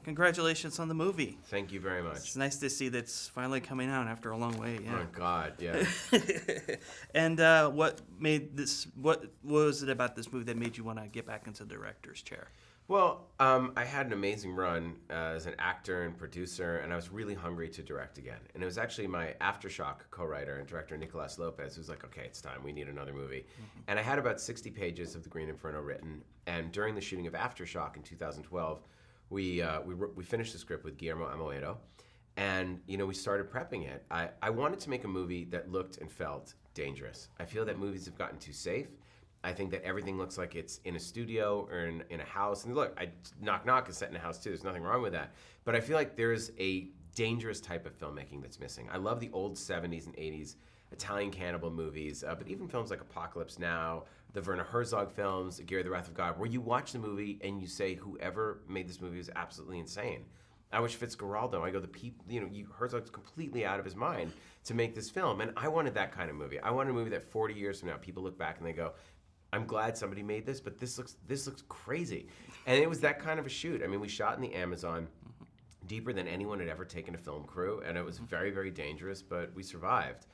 congratulations on the movie. Thank you very much. It's nice to see that's finally coming out after a long wait. Yeah. Oh God, yeah. And what was it about this movie that made you want to get back into the director's chair? Well, I had an amazing run as an actor and producer, and I was really hungry to direct again. And it was actually my Aftershock co-writer and director, Nicolas Lopez, who's like, okay, it's time. We need another movie. Mm-hmm. And I had about 60 pages of The Green Inferno written. And during the shooting of Aftershock in 2012, we finished the script with Guillermo Amoedo, and we started prepping it. I wanted to make a movie that looked and felt dangerous. I feel that movies have gotten too safe. I think that everything looks like it's in a studio or in a house. And look, Knock Knock is set in a house too. There's nothing wrong with that. But I feel like there's a dangerous type of filmmaking that's missing. I love the old 70s and 80s Italian cannibal movies, but even films like Apocalypse Now, the Werner Herzog films, Gary the Wrath of God, where you watch the movie and you say, whoever made this movie was absolutely insane. I wish Fitzgeraldo. I go, Herzog's completely out of his mind to make this film. And I wanted that kind of movie. I wanted a movie that 40 years from now, people look back and they go, I'm glad somebody made this, but this looks crazy. And it was that kind of a shoot. I mean, we shot in the Amazon, deeper than anyone had ever taken a film crew, and it was very, very dangerous, but we survived.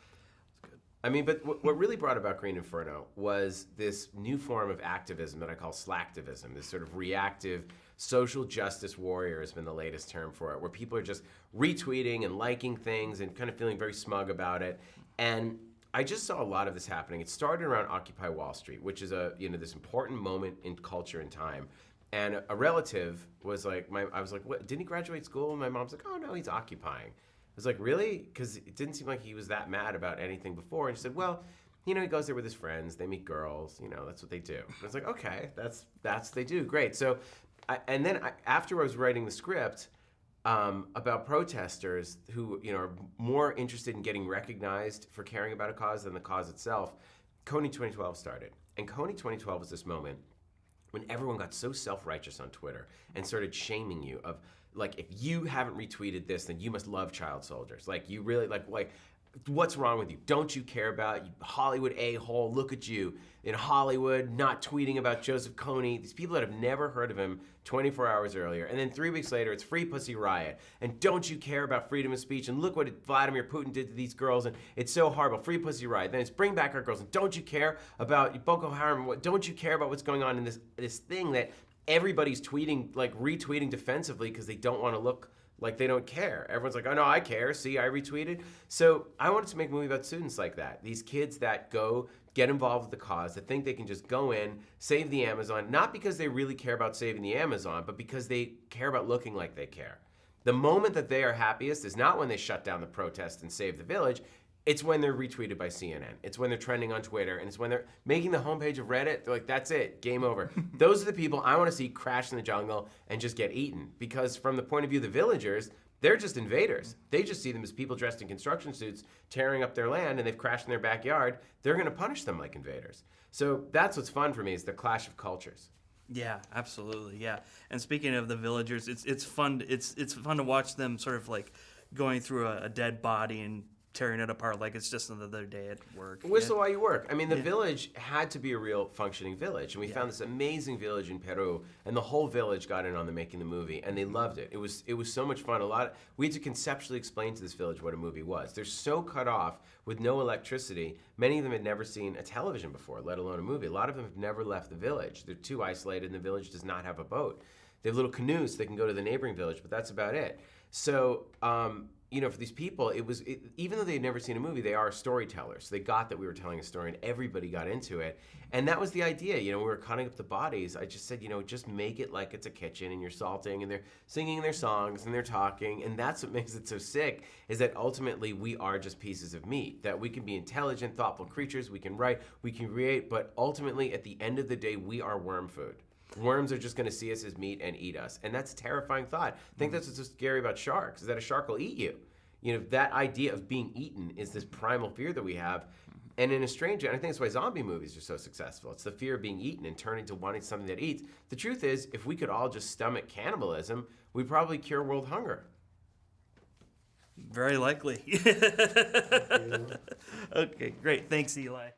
I mean, but what really brought about Green Inferno was this new form of activism that I call slacktivism, this sort of reactive social justice warrior has been the latest term for it, where people are just retweeting and liking things and kind of feeling very smug about it. And I just saw a lot of this happening. It started around Occupy Wall Street, which is this important moment in culture and time. And a relative was like, I was like, what? Didn't he graduate school? And my mom's like, oh no, he's occupying. I was like, really? Because it didn't seem like he was that mad about anything before. And she said, well, he goes there with his friends. They meet girls. That's what they do. And I was like, okay, that's what they do. Great. So, after I was writing the script about protesters who are more interested in getting recognized for caring about a cause than the cause itself, Kony 2012 started. And Kony 2012 was this moment when everyone got so self-righteous on Twitter and started shaming you of, like, if you haven't retweeted this, then you must love child soldiers. Like, you really, like what's wrong with you? Don't you care about you Hollywood a-hole? Look at you in Hollywood not tweeting about Joseph Kony. These people that have never heard of him 24 hours earlier. And then 3 weeks later, it's Free Pussy Riot. And don't you care about freedom of speech? And look what Vladimir Putin did to these girls. And it's so horrible. Free Pussy Riot. Then it's Bring Back Our Girls. And don't you care about Boko Haram? Don't you care about what's going on in this thing that everybody's tweeting, like retweeting defensively because they don't want to look like they don't care. Everyone's like, oh no, I care. See, I retweeted. So I wanted to make a movie about students like that. These kids that go get involved with the cause, that think they can just go in, save the Amazon, not because they really care about saving the Amazon, but because they care about looking like they care. The moment that they are happiest is not when they shut down the protest and save the village. It's when they're retweeted by CNN. It's when they're trending on Twitter. And it's when they're making the homepage of Reddit. They're like, that's it, game over. Those are the people I want to see crash in the jungle and just get eaten. Because from the point of view of the villagers, they're just invaders. They just see them as people dressed in construction suits tearing up their land, and they've crashed in their backyard. They're going to punish them like invaders. So that's what's fun for me, is the clash of cultures. Yeah, absolutely. Yeah. And speaking of the villagers, it's fun. It's fun to watch them sort of like going through a dead body and tearing it apart like it's just another day at work. Whistle while you work. I mean, the village had to be a real functioning village. And we found this amazing village in Peru, and the whole village got in on the making the movie, and they loved it. It was so much fun. We had to conceptually explain to this village what a movie was. They're so cut off with no electricity. Many of them had never seen a television before, let alone a movie. A lot of them have never left the village. They're too isolated, and the village does not have a boat. They have little canoes so they can go to the neighboring village, but that's about it. So, for these people, even though they had never seen a movie, they are storytellers. So they got that we were telling a story, and everybody got into it. And that was the idea. We were cutting up the bodies. I just said, just make it like it's a kitchen, and you're salting, and they're singing their songs, and they're talking. And that's what makes it so sick, is that ultimately we are just pieces of meat, that we can be intelligent, thoughtful creatures, we can write, we can create, but ultimately, at the end of the day, we are worm food. Worms are just going to see us as meat and eat us. And that's a terrifying thought. I think that's what's so scary about sharks, is that a shark will eat you. That idea of being eaten is this primal fear that we have. And in a strange way, and I think that's why zombie movies are so successful. It's the fear of being eaten and turning to wanting something that eats. The truth is, if we could all just stomach cannibalism, we'd probably cure world hunger. Very likely. Okay, great. Thanks, Eli.